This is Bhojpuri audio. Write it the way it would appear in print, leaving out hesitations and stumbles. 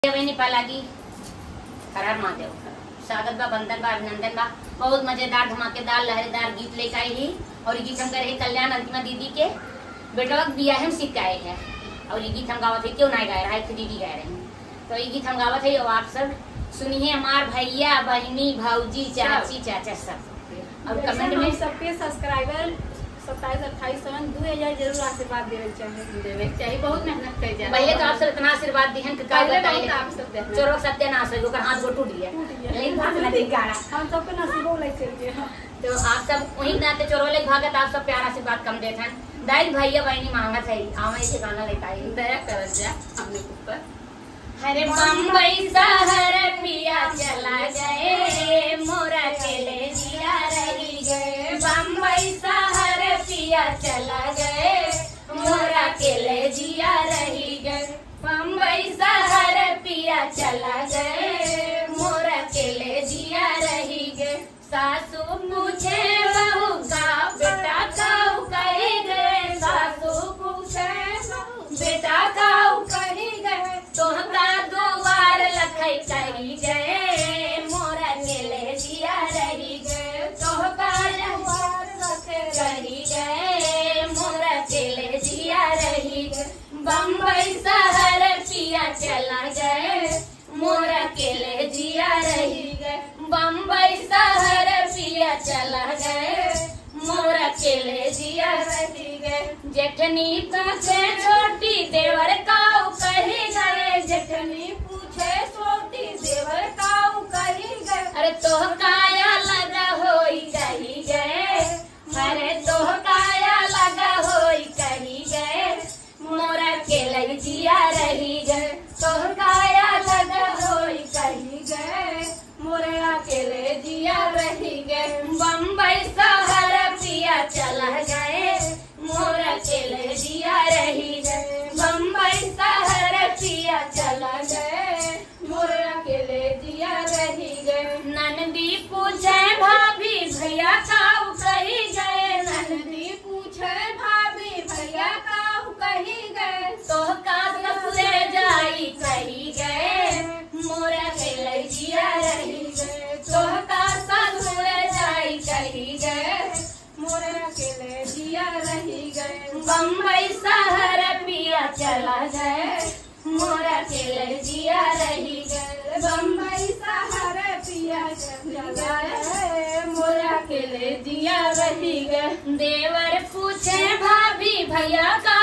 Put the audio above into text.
लागी हर महादेव स्वागत बा, बंधन बा, अभिनंदन बा। बहुत मजेदार धमाकेदार लहरेदार गीत लेकर आई ही और ये गीत हम करे कल्याण अंतिमा दीदी के बेटवा बिया हम सीख गाए है और ये गीत हम गावत है, क्यों ना गाए रहा है, दीदी गाए रहे हैं तो ये गीत हम गावत है और आप सब सुनिए, हमार भैया बहनी भाऊजी चाची चाचा सब। और कमेंट में सबके सब्सक्राइबर 27-28 2000 जरूर आशीर्वाद देवे चाहिए। बहुत मेहनत कर जाए। पहले तो आप सब इतना आशीर्वाद दिहन कि का बताइए, आप सब देखना चोरों सत्यानाश हो गया, हाथ वो टूट गया लेकिन भाग लगे गाड़ा। हम सबके नसीबों ले चल गया। तो आप सब वही नाते चोरों ले भागत, आप सब प्यार आशीर्वाद कम देते हैं। दाई भैया बहनी मांगत है, आवे से गाना लेता है, दया कर जा हमने ऊपर। हरे बम्बई शहर पिया चला गए, मोरा केले जिया रही गए। बम्बई शहर पिया चला गए, मोरा केले जिया रही गए। बम्बई शहर पिया चला गए, मोरा केले जिया रही गए। सासू पूछे बहू का बेटा काऊ कही गए, सासू पूछे बेटा काऊ कही गए। तोहका दुआर लखई कही गए, मोरा केले जिया रही गए। तोहका दुआर लखई कही गए, मोरा केले जिया रही गए। बम्बई शहर पिया चला गए, मोरा केले जिया रही गए। बम्बई शहर पिया चला गए, मोरा केले जिया रही गए। जेठनी पूछे छोटी देवर काऊ कही गए, जेठनी पूछे छोटी देवर काऊ कही गए। अरे तोह काया लगा होई कही गए, अरे तोह काया लगा होई कही गए। मोरा केले जिया रही गए, तोह काया लगा होई कही गए। मोरा केले जिया रही गए। बम्बई शहर पिया चला गए, मोरा केले जिया रही गए। बम्बई शहर पिया चला गए, मोरा केले जिया रही गए। नंदी पूछे भाभी भैया काऊ कही गए, नंदी पूछे भाभी भैया काऊ कही गए। तोह का ससुरे जाई कही गए, मोरा केले जिया रही गए। तोह का ससुरे जाई कही गए, मोरा केले जिया रही गए। बम्बई शहर पिया चला गए, मोरा केले जिया रही गए। बम्बई शहर पिया चला गए, मोरा केले जिया रही गए। देवर पूछे भाभी भैया का